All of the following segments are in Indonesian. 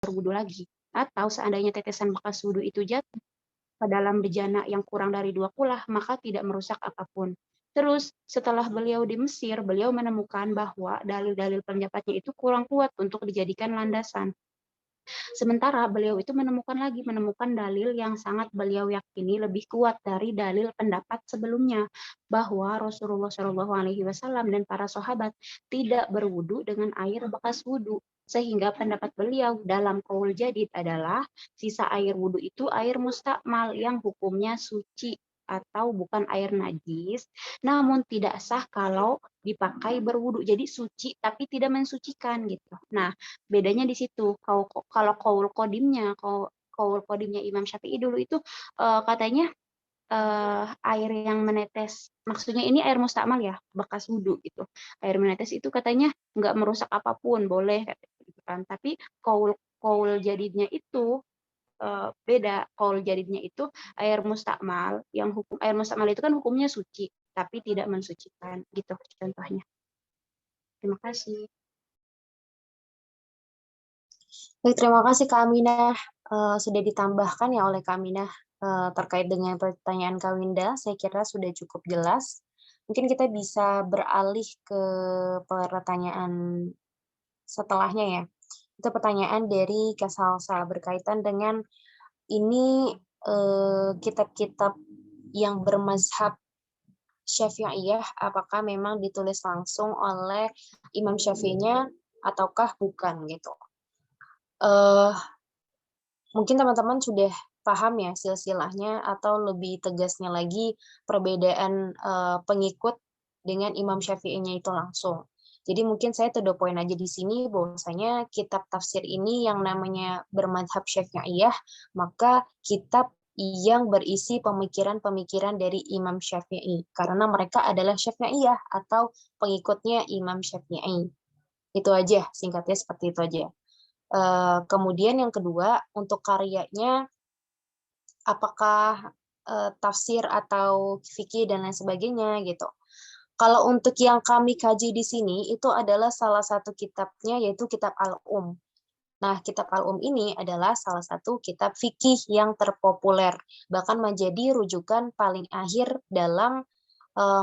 berwudu lagi. Atau seandainya tetesan bekas wudu itu jatuh ke dalam bejana yang kurang dari 2 kulah, maka tidak merusak apapun. Terus setelah beliau di Mesir, beliau menemukan bahwa dalil-dalil pendapatnya itu kurang kuat untuk dijadikan landasan. Sementara beliau itu menemukan dalil yang sangat beliau yakini lebih kuat dari dalil pendapat sebelumnya, bahwa Rasulullah Shallallahu Alaihi Wasallam dan para sahabat tidak berwudu dengan air bekas wudu, sehingga pendapat beliau dalam qaul jadid adalah sisa air wudu itu air mustakmal yang hukumnya suci atau bukan air najis, namun tidak sah kalau dipakai berwudu. Jadi suci tapi tidak mensucikan gitu. Nah, bedanya di situ. Kalau kaul kodimnya Imam Syafi'i dulu itu katanya air yang menetes, maksudnya ini air mustakmal ya, bekas wudhu gitu. Air menetes itu katanya nggak merusak apapun, boleh gitu kan. Tapi kaul kaul jadidnya itu beda. Kaul jadidnya itu air mustakmal, yang hukum air mustakmal itu kan hukumnya suci, tapi tidak mensucikan gitu contohnya. Terima kasih. Baik, terima kasih Kak Aminah. Sudah ditambahkan ya oleh Kak Aminah terkait dengan pertanyaan Kak Winda, saya kira sudah cukup jelas. Mungkin kita bisa beralih ke pertanyaan setelahnya ya. Itu pertanyaan dari Kak Salsa berkaitan dengan ini kitab-kitab yang bermazhab Syafi'iyah, apakah memang ditulis langsung oleh Imam Syafi'inya ataukah bukan gitu. Mungkin teman-teman sudah paham ya silsilahnya atau lebih tegasnya lagi perbedaan pengikut dengan Imam Syafi'inya itu langsung. Jadi mungkin saya to the point aja di sini bahwasanya kitab tafsir ini yang namanya bermadhab Syafi'iyah, maka kitab yang berisi pemikiran-pemikiran dari Imam Syafi'i karena mereka adalah Syafi'iyah atau pengikutnya Imam Syafi'i. Itu aja, singkatnya seperti itu aja. Kemudian yang kedua, untuk karyanya, apakah tafsir atau fikih dan lain sebagainya gitu. Kalau untuk yang kami kaji di sini, itu adalah salah satu kitabnya, yaitu kitab Al-Um. Nah, kitab Al-Um ini adalah salah satu kitab fikih yang terpopuler, bahkan menjadi rujukan paling akhir dalam,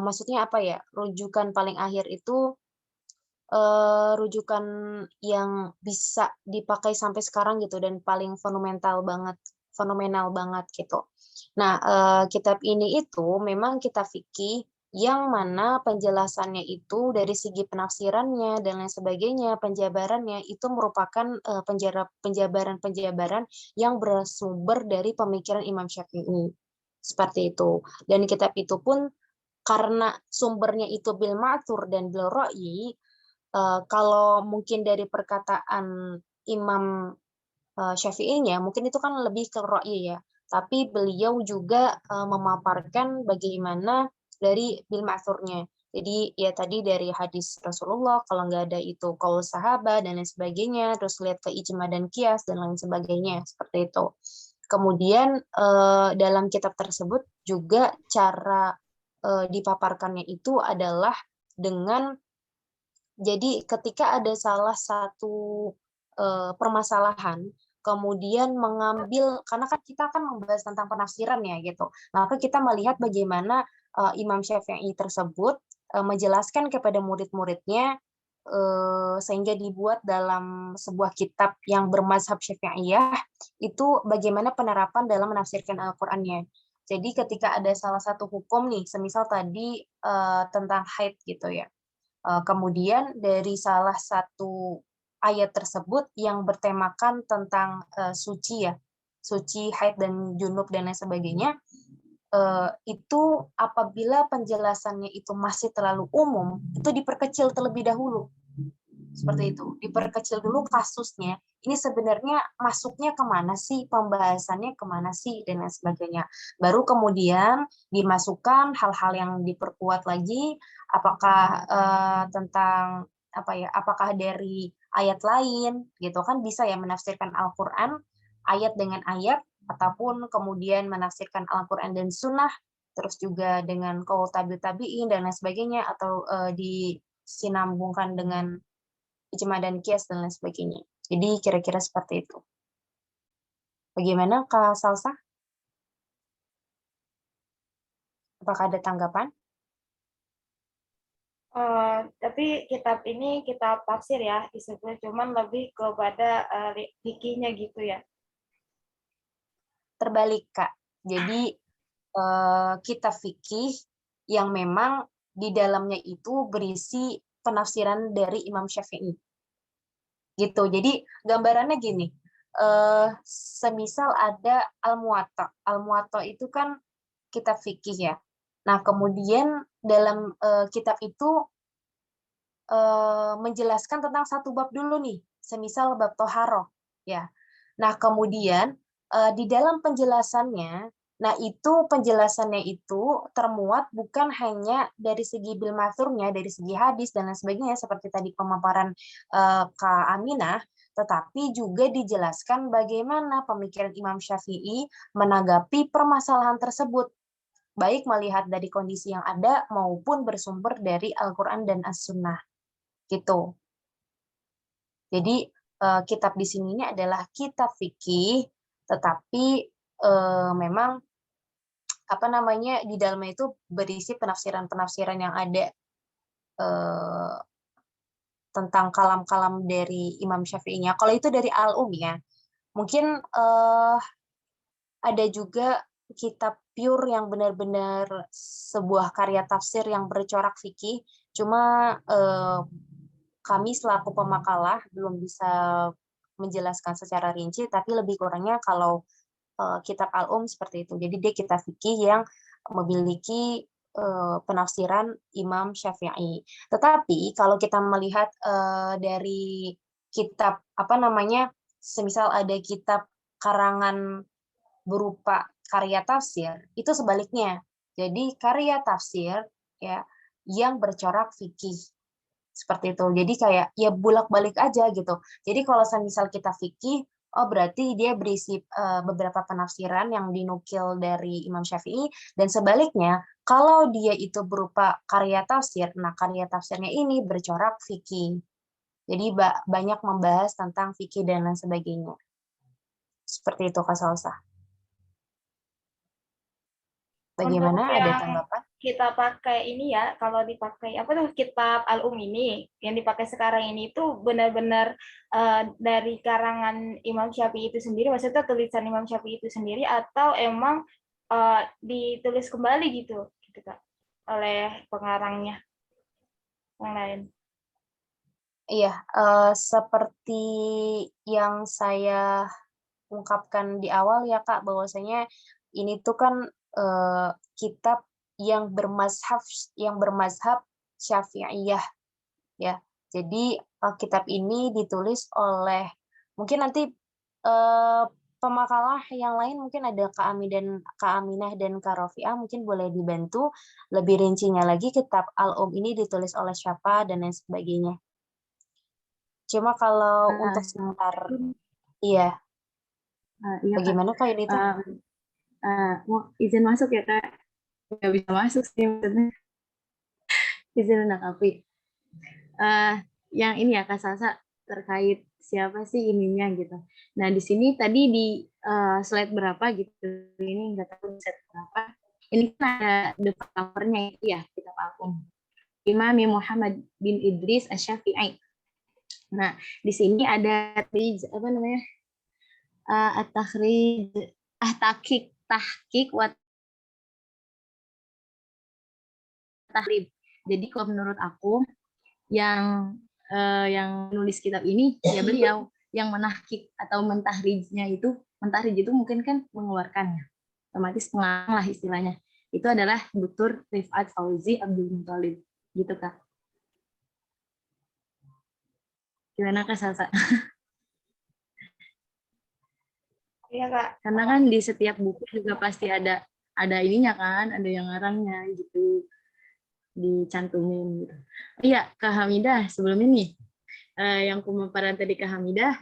maksudnya apa ya, rujukan paling akhir itu rujukan yang bisa dipakai sampai sekarang gitu dan paling fenomenal banget gitu. Nah, kitab ini itu memang kitab fikih yang mana penjelasannya itu dari segi penafsirannya dan lain sebagainya, penjabarannya itu merupakan penjabaran-penjabaran yang bersumber dari pemikiran Imam Syafi'i. Seperti itu. Dan kitab itu pun karena sumbernya itu bil ma'thur dan bil ra'yi, kalau mungkin dari perkataan Imam Syafi'inya, mungkin itu kan lebih ke ra'yi ya. Tapi beliau juga memaparkan bagaimana dari bil ma'thurnya. Jadi ya tadi dari hadis Rasulullah, kalau nggak ada itu qaul sahabat dan lain sebagainya, terus lihat ke ijma dan kias dan lain sebagainya, seperti itu. Kemudian dalam kitab tersebut juga cara dipaparkannya itu adalah dengan jadi ketika ada salah satu permasalahan, kemudian mengambil karena kan kita akan membahas tentang penafsiran ya gitu. Maka kita melihat bagaimana Imam Syafi'i tersebut menjelaskan kepada murid-muridnya sehingga dibuat dalam sebuah kitab yang bermazhab Syafi'iyah itu bagaimana penerapan dalam menafsirkan Al-Qur'annya. Jadi ketika ada salah satu hukum nih, semisal tadi tentang haid gitu ya. Kemudian dari salah satu ayat tersebut yang bertemakan tentang suci ya, suci, haid dan junub dan lain sebagainya, itu apabila penjelasannya itu masih terlalu umum, itu diperkecil terlebih dahulu. Seperti itu, diperkecil dulu kasusnya. Ini sebenarnya masuknya kemana sih, pembahasannya kemana sih, dan lain sebagainya. Baru kemudian dimasukkan hal-hal yang diperkuat lagi, apakah tentang apa ya, apakah dari ayat lain, gitu kan bisa ya menafsirkan Al-Quran ayat dengan ayat, ataupun kemudian menafsirkan Al-Quran dan Sunnah, terus juga dengan qaul tabi'in dan lain sebagainya, atau disinambungkan dengan ijma dan kias dan lain sebagainya. Jadi kira-kira seperti itu. Bagaimana Kak Salsa? Apakah ada tanggapan? Tapi kitab ini kitab tafsir ya, disebut cuman lebih kepada fikihnya gitu ya. Terbalik Kak. Jadi kitab fikih yang memang di dalamnya itu berisi penafsiran dari Imam Syafi'i. Gitu. Jadi gambarannya gini, semisal ada Al-Muwatta. Al-Muwatta itu kan kitab fikih ya. Nah, kemudian dalam kitab itu menjelaskan tentang satu bab dulu nih, semisal bab toharoh, ya. Nah, kemudian di dalam penjelasannya, nah itu penjelasannya itu termuat bukan hanya dari segi bil ma'thurnya, dari segi hadis dan lain sebagainya seperti tadi pemaparan Kak Aminah, tetapi juga dijelaskan bagaimana pemikiran Imam Syafi'i menanggapi permasalahan tersebut, baik melihat dari kondisi yang ada maupun bersumber dari Al-Quran dan As-Sunnah. Gitu. Jadi kitab di sini ini adalah kitab fikih, tetapi memang apa namanya di dalamnya itu berisi penafsiran-penafsiran yang ada tentang kalam-kalam dari Imam Syafi'inya. Kalau itu dari Al-Um ya, mungkin ada juga kitab pure yang benar-benar sebuah karya tafsir yang bercorak fikih. Cuma kami selaku pemakalah belum bisa menjelaskan secara rinci, tapi lebih kurangnya kalau kitab Al-Um seperti itu. Jadi dia kitab fikih yang memiliki penafsiran Imam Syafi'i. Tetapi kalau kita melihat dari kitab apa namanya, semisal ada kitab karangan berupa karya tafsir, itu sebaliknya. Jadi karya tafsir ya yang bercorak fikih seperti itu. Jadi kayak ya bolak-balik aja gitu. Jadi kalau misal kita fikih, oh berarti dia berisi beberapa penafsiran yang dinukil dari Imam Syafi'i, dan sebaliknya kalau dia itu berupa karya tafsir, nah karya tafsirnya ini bercorak fikih. Jadi banyak membahas tentang fikih dan lain sebagainya. Seperti itu Kak Salsa. Untuk Bagaimana, ada yang tanggapan? kita pakai ini ya, kalau dipakai apa tuh kitab Al-Um ini, yang dipakai sekarang ini itu benar-benar dari karangan Imam Syafi'i itu sendiri, maksudnya tulisan Imam Syafi'i itu sendiri, atau emang ditulis kembali gitu Kak, oleh pengarangnya yang lain. Iya, seperti yang saya ungkapkan di awal ya Kak, bahwasanya ini tuh kan kitab yang bermazhab Syafi'iyah ya. Jadi kitab ini ditulis oleh mungkin nanti pemakalah yang lain, mungkin ada Kak Aminah dan Kak Rofiah, mungkin boleh dibantu lebih rincinya lagi kitab Al-Um ini ditulis oleh siapa dan lain sebagainya. Cuma kalau untuk sebentar, iya. Iya Kak, Bagaimana Kak ini tuh? mau izin masuk ya Kak? Nggak bisa masuk sih maksudnya, izin menanggapi. Yang ini ya Kak Salsa, terkait siapa sih ininya gitu. Nah di sini tadi di slide berapa gitu, ini nggak tahu slide berapa. Ini kan ada depan covernya itu ya, kitab Al-Um. Imam Muhammad bin Idris Asy-Syafi'i. Nah di sini ada apa namanya, at-takhrij, tahqiq wa tahrib. Jadi kalau menurut aku yang nulis kitab ini ya beliau, yang menahqiq atau mentahrijnya itu, mentahrij itu mungkin kan mengeluarkannya, otomatis pengarang lah istilahnya. Itu adalah Dr. Rifat Fauzi Abdul Muthalib gitu Kak. Gimana Kak Salsa? Iya Kak. Karena kan di setiap buku juga pasti ada ininya kan, ada yang ngarangnya gitu, dicantumin gitu. Iya Kak Hamidah, sebelum ini yang pemaparan tadi Kak Hamidah,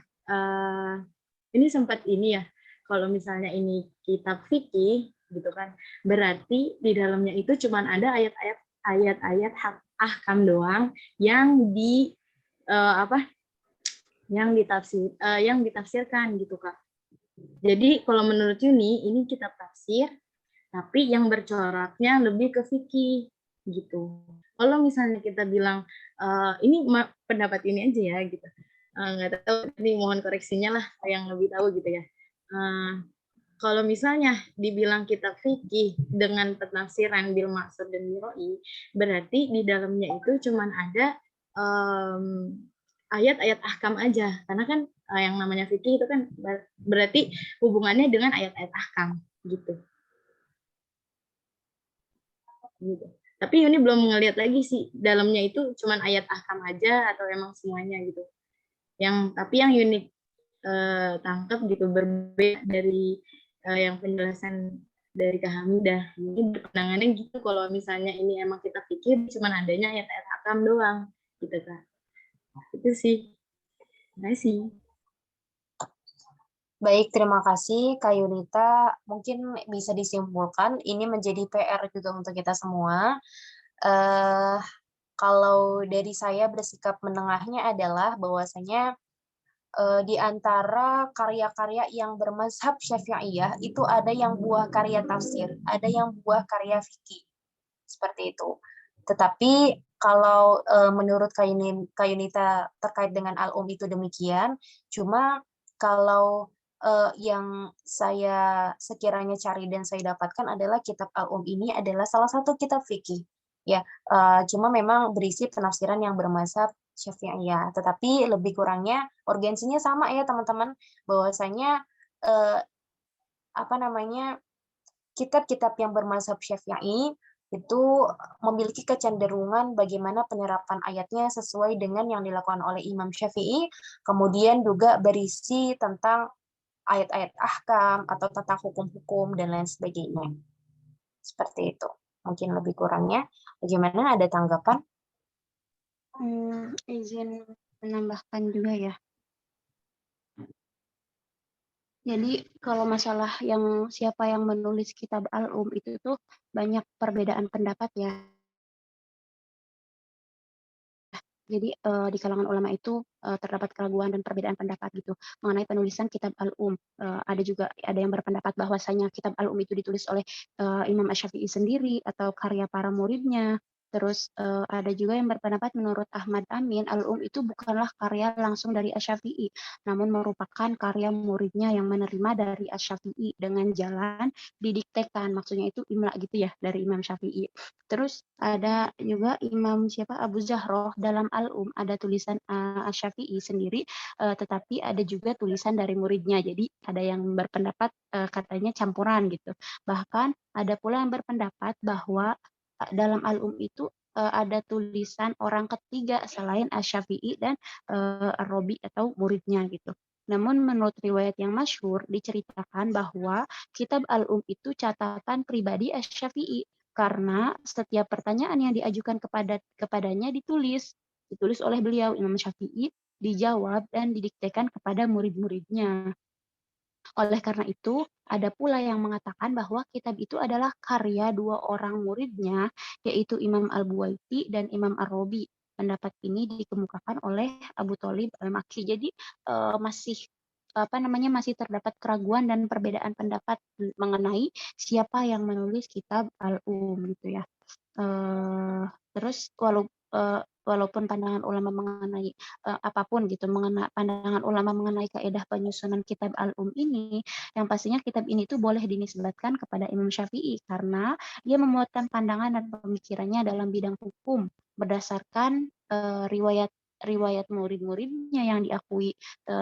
ini sempat ini ya, kalau misalnya ini kitab fikih gitu kan, berarti di dalamnya itu cuma ada ayat-ayat ahkam doang yang yang ditafsirkan gitu Kak. Jadi kalau menurut Yuni ini kitab tafsir, tapi yang bercoraknya lebih ke fikih gitu. Kalau misalnya kita bilang ini pendapat ini aja ya gitu, nggak tahu, ini mohon koreksinya lah yang lebih tahu gitu ya. Kalau misalnya dibilang kitab fikih dengan penafsiran bil maksud dan miroi, berarti di dalamnya itu cuman ada ayat-ayat ahkam aja, karena kan yang namanya fikih itu kan berarti hubungannya dengan ayat-ayat ahkam gitu. Gitu. Tapi Yuni belum ngelihat lagi sih dalamnya itu cuman ayat ahkam aja atau emang semuanya gitu. Tapi yang Yuni tangkap gitu berbeda dari yang penjelasan dari Kak Hamidah. Ini pandangannya gitu kalau misalnya ini emang kita pikir cuman adanya ayat-ayat ahkam doang gitu Kak. Itu sih. Terima kasih. Baik, terima kasih Kak Yunita. Mungkin bisa disimpulkan ini menjadi PR juga untuk kita semua. Kalau dari saya bersikap menengahnya adalah bahwasanya di antara karya-karya yang bermazhab Syafi'iyah itu ada yang buah karya tafsir, ada yang buah karya fikih. Seperti itu. Tetapi kalau menurut Kak Yunita terkait dengan Al-Um itu demikian, cuma kalau yang saya sekiranya cari dan saya dapatkan adalah kitab Al-Um ini adalah salah satu kitab fikih. Ya, cuma memang berisi penafsiran yang bermazhab Syafi'iyah, tetapi lebih kurangnya urgensinya sama ya teman-teman, bahwasanya apa namanya kitab-kitab yang bermazhab Syafi'i itu memiliki kecenderungan bagaimana penerapan ayatnya sesuai dengan yang dilakukan oleh Imam Syafi'i, kemudian juga berisi tentang ayat-ayat ahkam atau tentang hukum-hukum dan lain sebagainya. Seperti itu. Mungkin lebih kurangnya. Bagaimana, ada tanggapan? Izin menambahkan juga ya. Jadi kalau masalah yang siapa yang menulis kitab Al-Um itu tuh banyak perbedaan pendapat ya. Jadi di kalangan ulama itu terdapat keraguan dan perbedaan pendapat gitu mengenai penulisan kitab Al-Um. Ada yang berpendapat bahwasanya kitab Al-Um itu ditulis oleh Imam Asy-Syafi'i sendiri atau karya para muridnya. Terus ada juga yang berpendapat menurut Ahmad Amin, Al-Um itu bukanlah karya langsung dari Asy-Syafi'i, namun merupakan karya muridnya yang menerima dari Asy-Syafi'i dengan jalan didiktekan. Maksudnya itu imla gitu ya dari Imam Syafi'i. Terus ada juga Imam Abu Zahroh dalam Al-Um ada tulisan Asy-Syafi'i sendiri, tetapi ada juga tulisan dari muridnya. Jadi ada yang berpendapat katanya campuran gitu. Bahkan ada pula yang berpendapat bahwa dalam Al-Um itu ada tulisan orang ketiga selain Asy-Syafi'i dan Ar-Rabi atau muridnya gitu. Namun menurut riwayat yang masyhur diceritakan bahwa kitab Al-Um itu catatan pribadi Asy-Syafi'i karena setiap pertanyaan yang diajukan kepadanya ditulis oleh beliau Imam Syafi'i, dijawab dan didiktekan kepada murid-muridnya. Oleh karena itu, ada pula yang mengatakan bahwa kitab itu adalah karya dua orang muridnya, yaitu Imam Al-Buwaiti dan Imam Ar-Rabi. Pendapat ini dikemukakan oleh Abu Thalib Al-Makki. Jadi masih terdapat keraguan dan perbedaan pendapat mengenai siapa yang menulis kitab Al-Um gitu ya. Terus walaupun pandangan ulama mengenai apapun gitu, pandangan ulama mengenai kaidah penyusunan kitab Al-Um ini, yang pastinya kitab ini tuh boleh dinisbatkan kepada Imam Syafi'i karena dia memuatkan pandangan dan pemikirannya dalam bidang hukum berdasarkan riwayat murid-muridnya yang diakui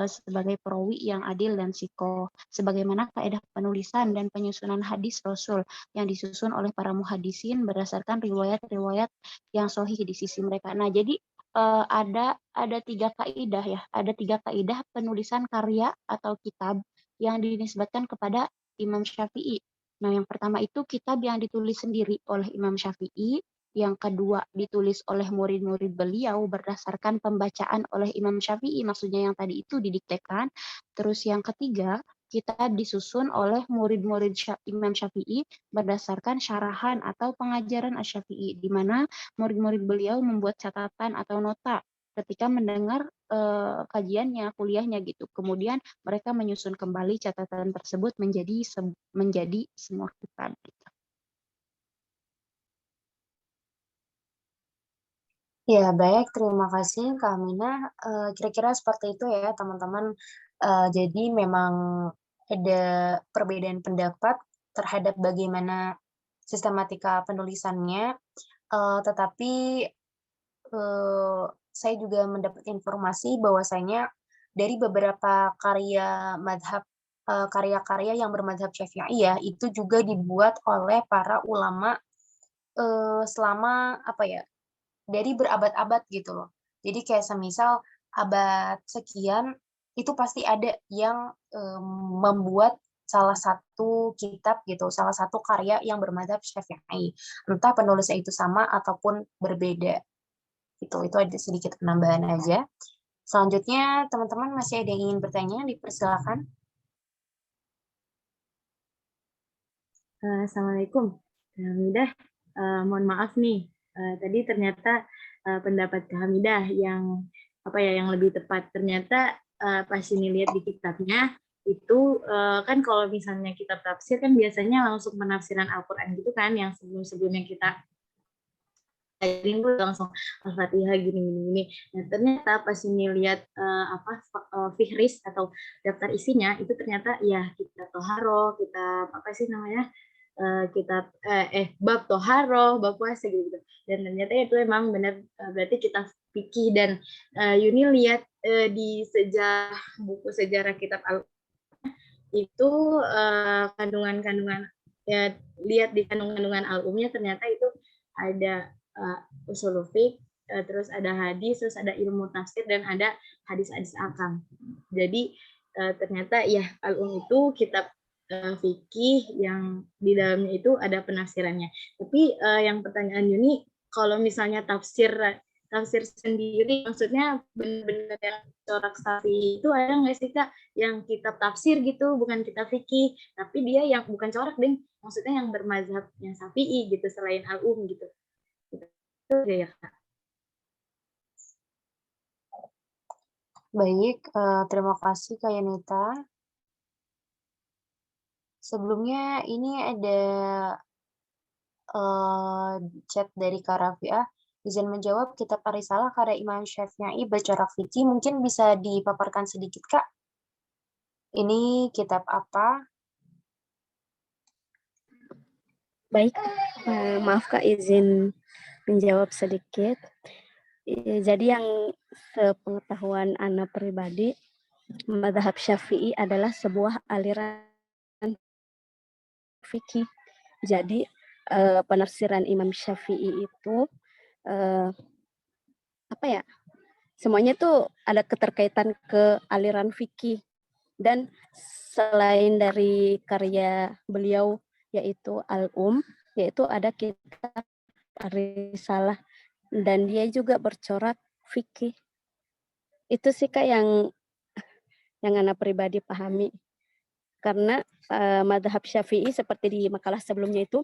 sebagai perawi yang adil dan sikoh, sebagaimana kaidah penulisan dan penyusunan hadis Rasul yang disusun oleh para muhadisin berdasarkan riwayat-riwayat yang sahih di sisi mereka. Nah, jadi ada 3 kaidah ya, ada 3 kaidah penulisan karya atau kitab yang dinisbatkan kepada Imam Syafi'i. Nah, yang pertama itu kitab yang ditulis sendiri oleh Imam Syafi'i, yang kedua ditulis oleh murid-murid beliau berdasarkan pembacaan oleh Imam Syafi'i, maksudnya yang tadi itu didiktekan. Terus yang ketiga, kitab disusun oleh murid-murid Imam Syafi'i berdasarkan syarahan atau pengajaran Asy-Syafi'i, di mana murid-murid beliau membuat catatan atau nota ketika mendengar kajiannya, kuliahnya gitu. Kemudian mereka menyusun kembali catatan tersebut menjadi semua kitab gitu. Ya, baik. Terima kasih, Kak Aminah. Kira-kira seperti itu ya, teman-teman. Jadi memang ada perbedaan pendapat terhadap bagaimana sistematika penulisannya, tetapi saya juga mendapat informasi bahwasanya dari beberapa karya-karya yang bermadhab Syafi'iyah itu juga dibuat oleh para ulama selama apa ya, dari berabad-abad gitu loh. Jadi kayak semisal abad sekian itu pasti ada yang membuat salah satu kitab gitu, salah satu karya yang bermadzhab Syafi'i. Entah penulisnya itu sama ataupun berbeda. Itu ada sedikit penambahan aja. Selanjutnya, teman-teman masih ada yang ingin bertanya, dipersilakan. Assalamualaikum. Hamidah, mohon maaf nih. Tadi ternyata pendapat Kak Hamidah yang yang lebih tepat. Ternyata pas ini lihat di kitabnya itu kan kalau misalnya kitab tafsir kan biasanya langsung penafsiran Al-Qur'an gitu kan, yang sebelum-sebelumnya kita langsung Al-Fatihah gini. Nah, ternyata pas ini lihat fihris atau daftar isinya itu ternyata ya kitab Toharo, kitab apa sih namanya? Kitab bab Toharo, bab puasa gitu. Dan ternyata itu memang benar berarti kita fikih. Dan Yuni lihat di buku sejarah kitab itu kandungan-kandungan ya, lihat di kandungan Al-Umnya ternyata itu ada usul fiqh, terus ada hadis, terus ada ilmu tafsir, dan ada hadis-hadis akam. Jadi ternyata ya Al-Um itu kitab fikih yang di dalamnya itu ada penafsirannya. Tapi yang pertanyaan Yuni, kalau misalnya tafsir sendiri, maksudnya benar-benar yang corak sapi itu ada nggak sih Kak, yang kitab tafsir gitu, bukan kitab fikih, tapi dia yang bukan corak deh, maksudnya yang bermazhab yang Syafi'i gitu, selain Al-Um gitu. Itu ya Kak. Baik, terima kasih Kak Yanita. Sebelumnya ini ada chat dari Kak Rafiah. Izin menjawab, kitab Ar-Risalah karya Imam Syafi'i bercorak fikih, mungkin bisa dipaparkan sedikit Kak? Ini kitab apa? Baik, maaf Kak, izin menjawab sedikit. Jadi yang sepengetahuan Ana pribadi, mazhab Syafi'i adalah sebuah aliran fikih. Jadi penafsiran Imam Syafi'i itu semuanya tuh ada keterkaitan ke aliran fikih. Dan selain dari karya beliau yaitu Al-Um, yaitu ada kitab Ar-Risalah, dan dia juga bercorak fikih. Itu sih Kak yang Ana pribadi pahami. Karena mazhab Syafi'i seperti di makalah sebelumnya itu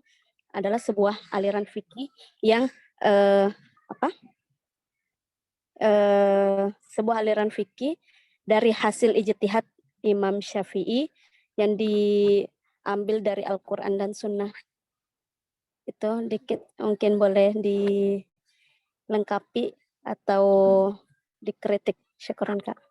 adalah sebuah aliran fikih yang sebuah aliran fikih dari hasil ijtihad Imam Syafi'i yang diambil dari Al-Quran dan Sunnah. Itu dikit mungkin boleh dilengkapi atau dikritik. Syukuran Kak.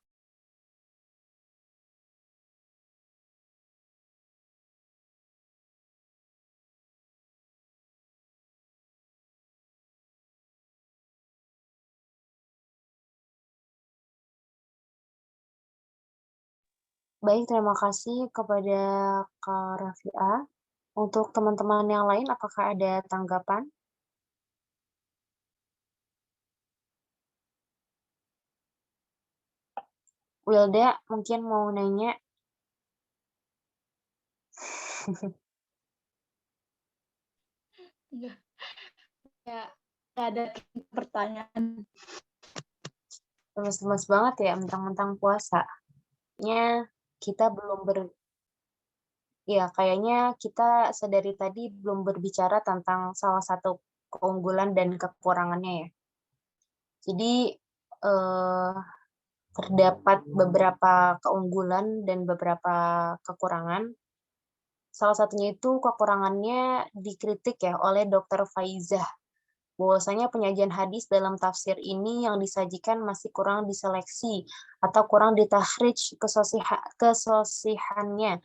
Baik, terima kasih kepada Kak Rafiah. Untuk teman-teman yang lain, apakah ada tanggapan? Wilda mungkin mau nanya. Ya, ada pertanyaan. Lemes-lemes banget ya, mentang-mentang puasa. Kita belum kayaknya kita sedari tadi belum berbicara tentang salah satu keunggulan dan kekurangannya ya. Jadi terdapat beberapa keunggulan dan beberapa kekurangan. Salah satunya itu kekurangannya dikritik ya oleh Dr. Faizah, bahwasanya penyajian hadis dalam tafsir ini yang disajikan masih kurang diseleksi atau kurang ditakhrij kesohihannya,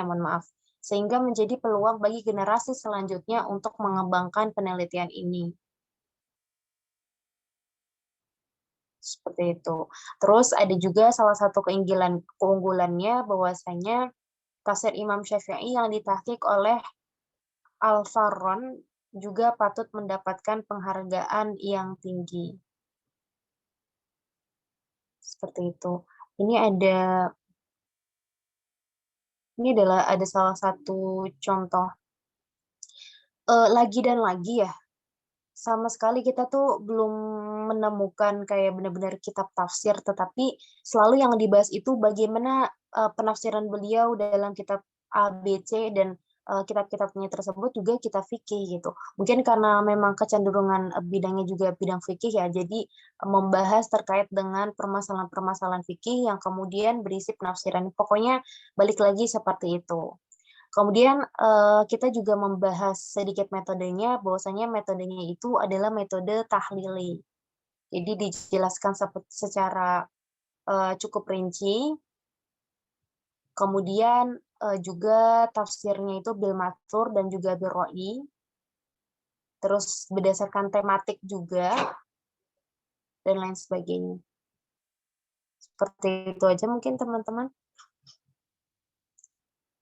mohon maaf, sehingga menjadi peluang bagi generasi selanjutnya untuk mengembangkan penelitian ini. Seperti itu. Terus ada juga salah satu keunggulannya bahwasanya tafsir Imam Syafi'i yang ditahqiq oleh Al-Farron juga patut mendapatkan penghargaan yang tinggi. Seperti itu. Ini adalah salah satu contoh. Lagi dan lagi ya, sama sekali kita tuh belum menemukan kayak benar-benar kitab tafsir, tetapi selalu yang dibahas itu bagaimana penafsiran beliau dalam kitab A, B, C, dan kitab-kitabnya tersebut juga kitab fikih gitu. Mungkin karena memang kecenderungan bidangnya juga bidang fikih ya, jadi membahas terkait dengan permasalahan-permasalahan fikih yang kemudian berisi penafsiran. Pokoknya balik lagi seperti itu. Kemudian kita juga membahas sedikit metodenya, bahwasanya metodenya itu adalah metode tahlili. Jadi dijelaskan secara cukup rinci. Kemudian juga tafsirnya itu bil matsur dan juga bil ra'i. Terus berdasarkan tematik juga dan lain sebagainya. Seperti itu aja mungkin teman-teman.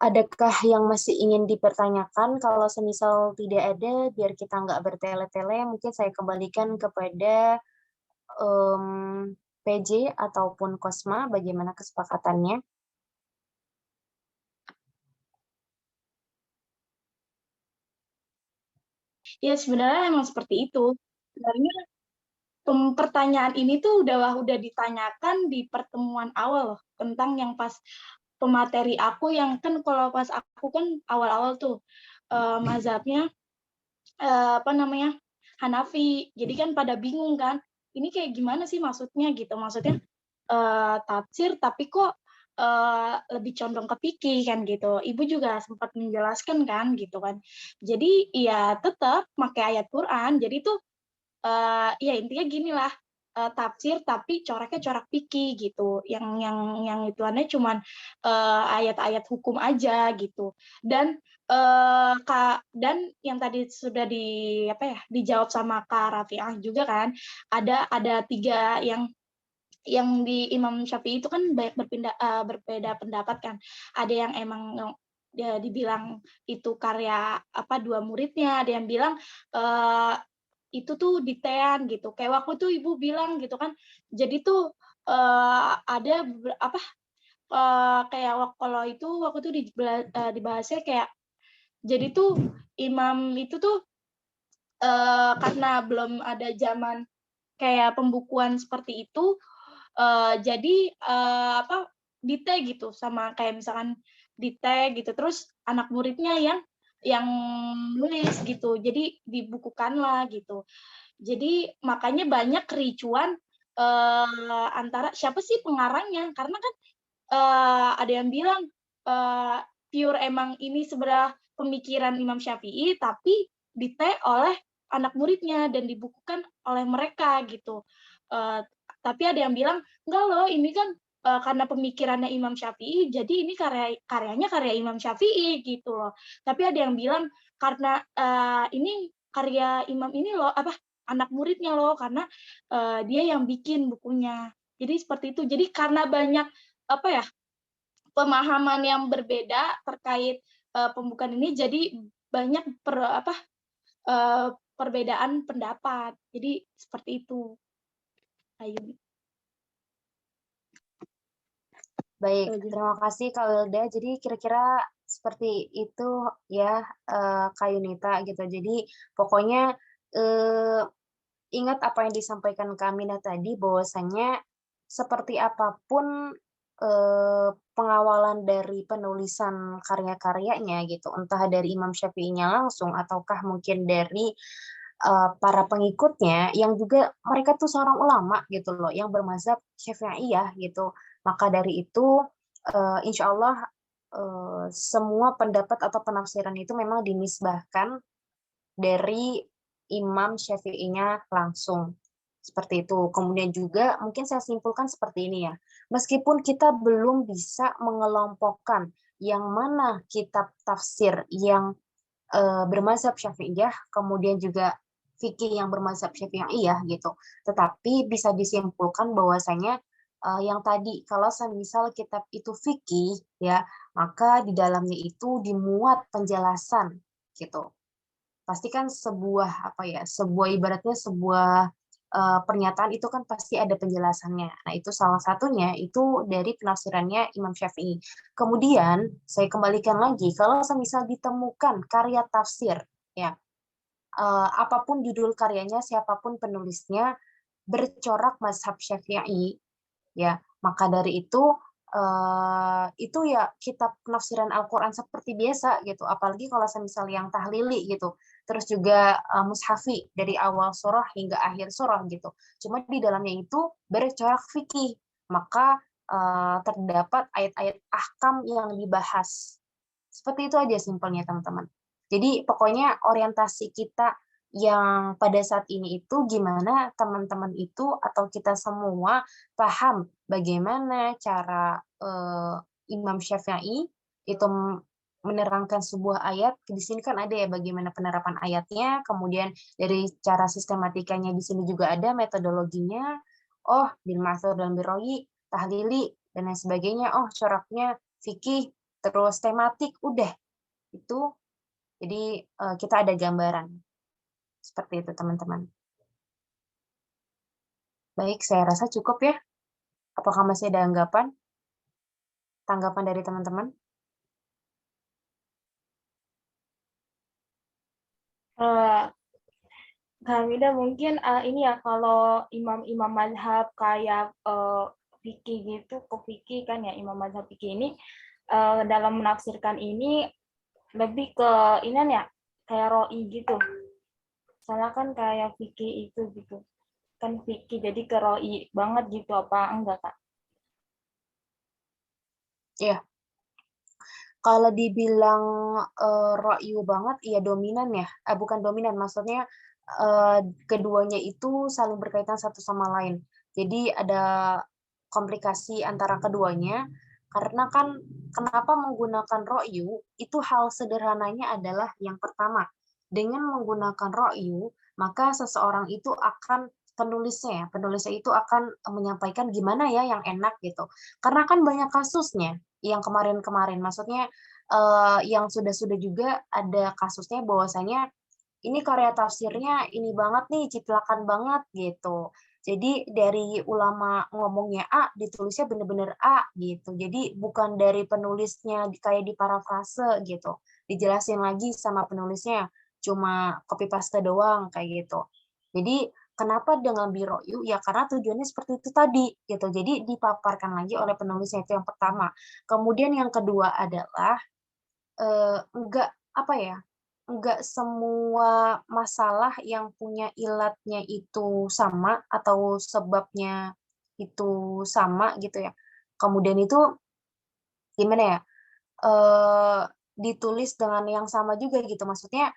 Adakah yang masih ingin dipertanyakan? Kalau semisal tidak ada, biar kita nggak bertele-tele, mungkin saya kembalikan kepada PJ ataupun Kosma, bagaimana kesepakatannya? Ya sebenarnya emang seperti itu. Sebenarnya pertanyaan ini tuh udah ditanyakan di pertemuan awal loh, tentang yang pas pemateri aku yang kan kalau pas aku kan awal-awal tuh mazhabnya Hanafi. Jadi kan pada bingung kan, ini kayak gimana sih maksudnya gitu. Maksudnya tafsir tapi kok lebih condong ke fikih kan gitu. Ibu juga sempat menjelaskan kan gitu kan. Jadi ya tetap pakai ayat Quran. Jadi tuh ya intinya gini lah, tafsir tapi coraknya corak fikih gitu. Yang ituannya cuman ayat-ayat hukum aja gitu. Dan dan yang tadi sudah dijawab sama Kak Rafiah juga kan, ada 3 yang di Imam Syafi'i itu kan banyak berbeda pendapat kan. Ada yang emang dia dibilang itu karya 2 muridnya, ada yang bilang itu tuh ditean gitu. Kayak waktu tuh Ibu bilang gitu kan. Jadi tuh ada kayak kalau itu waktu itu dibahasnya kayak jadi tuh imam itu tuh karena belum ada zaman kayak pembukuan seperti itu, jadi dite gitu sama kayak misalkan dite gitu, terus anak muridnya yang nulis gitu, jadi dibukukanlah gitu. Jadi makanya banyak kericuan antara siapa sih pengarangnya, karena kan ada yang bilang pure emang ini sebenarnya pemikiran Imam Syafi'i tapi dite oleh anak muridnya dan dibukukan oleh mereka gitu. Tapi ada yang bilang enggak loh, ini kan karena pemikirannya Imam Syafi'i, jadi ini karyanya karya Imam Syafi'i gitu loh. Tapi ada yang bilang karena ini karya Imam ini loh, anak muridnya loh, karena dia yang bikin bukunya. Jadi seperti itu. Jadi karena banyak pemahaman yang berbeda terkait pembukaan ini, jadi banyak perbedaan pendapat. Jadi seperti itu. Ayu. Baik, terima kasih Kak Wilda. Jadi kira-kira seperti itu ya Kak Yunita gitu. Jadi pokoknya ingat apa yang disampaikan Kak Aminah tadi, bahwasanya seperti apapun pengawalan dari penulisan karya-karyanya gitu, entah dari Imam Syafi'inya langsung ataukah mungkin dari para pengikutnya yang juga mereka tuh seorang ulama gitu loh, yang bermazhab Syafi'iyah gitu. Maka dari itu insya Allah semua pendapat atau penafsiran itu memang dinisbahkan dari Imam Syafi'inya langsung. Seperti itu. Kemudian juga mungkin saya simpulkan seperti ini ya. Meskipun kita belum bisa mengelompokkan yang mana kitab tafsir yang bermazhab Syafi'iyah, kemudian juga fikih yang bermazhab Syafi'iyah gitu. Tetapi bisa disimpulkan bahwasanya yang tadi kalau misal kitab itu fikih ya, maka di dalamnya itu dimuat penjelasan gitu. Pastikan sebuah apa ya, sebuah ibaratnya sebuah pernyataan itu kan pasti ada penjelasannya. Nah, itu salah satunya itu dari penafsirannya Imam Syafi'i. Kemudian saya kembalikan lagi, kalau semisal ditemukan karya tafsir, ya apapun judul karyanya, siapapun penulisnya bercorak mazhab Syafi'i, ya maka dari itu ya kitab penafsiran Al-Quran seperti biasa gitu, apalagi kalau semisal yang tahlili gitu, terus juga mushafi dari awal surah hingga akhir surah gitu, cuma di dalamnya itu bercorak fikih, maka terdapat ayat-ayat ahkam yang dibahas. Seperti itu aja simpelnya teman-teman. Jadi pokoknya orientasi kita yang pada saat ini itu gimana teman-teman itu atau kita semua paham bagaimana cara Imam Syafi'i itu menerangkan sebuah ayat. Di sini kan ada ya bagaimana penerapan ayatnya, kemudian dari cara sistematikanya di sini juga ada metodologinya. Oh, bil ma'thur dan biroyi, tahlili dan lain sebagainya. Oh, coraknya fikih, terus tematik, udah itu. Jadi kita ada gambaran seperti itu teman-teman. Baik, saya rasa cukup ya. Apakah masih ada tanggapan dari teman-teman? Eh, Hamida mungkin ini ya kalau imam-imam mazhab kayak fikih gitu, ke fikih kan ya imam mazhab fikih ini dalam menafsirkan ini lebih ke ini ya kayak roi gitu. Soalnya kan kayak fikih itu gitu. Kan fikih jadi ke roi banget gitu apa enggak Kak? Iya. Kalau dibilang ra'yu banget, ya dominan ya. Bukan dominan, maksudnya keduanya itu saling berkaitan satu sama lain. Jadi ada komplikasi antara keduanya, karena kan kenapa menggunakan ra'yu, itu hal sederhananya adalah yang pertama, dengan menggunakan ra'yu, maka seseorang itu akan penulisnya itu akan menyampaikan gimana ya yang enak gitu. Karena kan banyak kasusnya, yang kemarin-kemarin, maksudnya yang sudah-sudah juga ada kasusnya bahwasanya ini karya tafsirnya ini banget nih, ciplakan banget gitu. Jadi dari ulama ngomongnya A, ditulisnya bener-bener A gitu. Jadi bukan dari penulisnya kayak di parafrase gitu. Dijelasin lagi sama penulisnya, cuma copy paste doang kayak gitu. Jadi kenapa dengan biroyu? Ya karena tujuannya seperti itu tadi gitu. Jadi dipaparkan lagi oleh penulisnya, itu yang pertama. Kemudian yang kedua adalah enggak apa ya? Enggak semua masalah yang punya ilatnya itu sama atau sebabnya itu sama gitu ya. Kemudian itu gimana ya? Ditulis dengan yang sama juga gitu. Maksudnya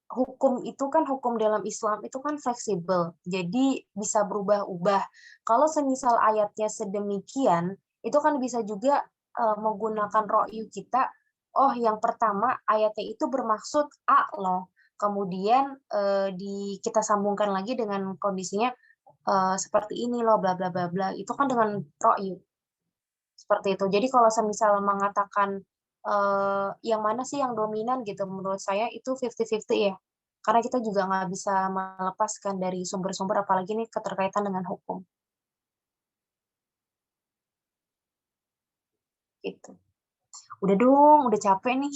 hukum itu kan hukum dalam Islam itu kan fleksibel, jadi bisa berubah-ubah. Kalau semisal ayatnya sedemikian, itu kan bisa juga menggunakan ro'yu kita. Oh, yang pertama ayatnya itu bermaksud A loh. Kemudian kita sambungkan lagi dengan kondisinya seperti ini loh, bla bla bla bla. Itu kan dengan ro'yu. Seperti itu. Jadi kalau semisal mengatakan yang mana sih yang dominan gitu, menurut saya itu 50-50 ya. Karena kita juga nggak bisa melepaskan dari sumber-sumber, apalagi ini keterkaitan dengan hukum. Gitu. Udah dong, udah capek nih.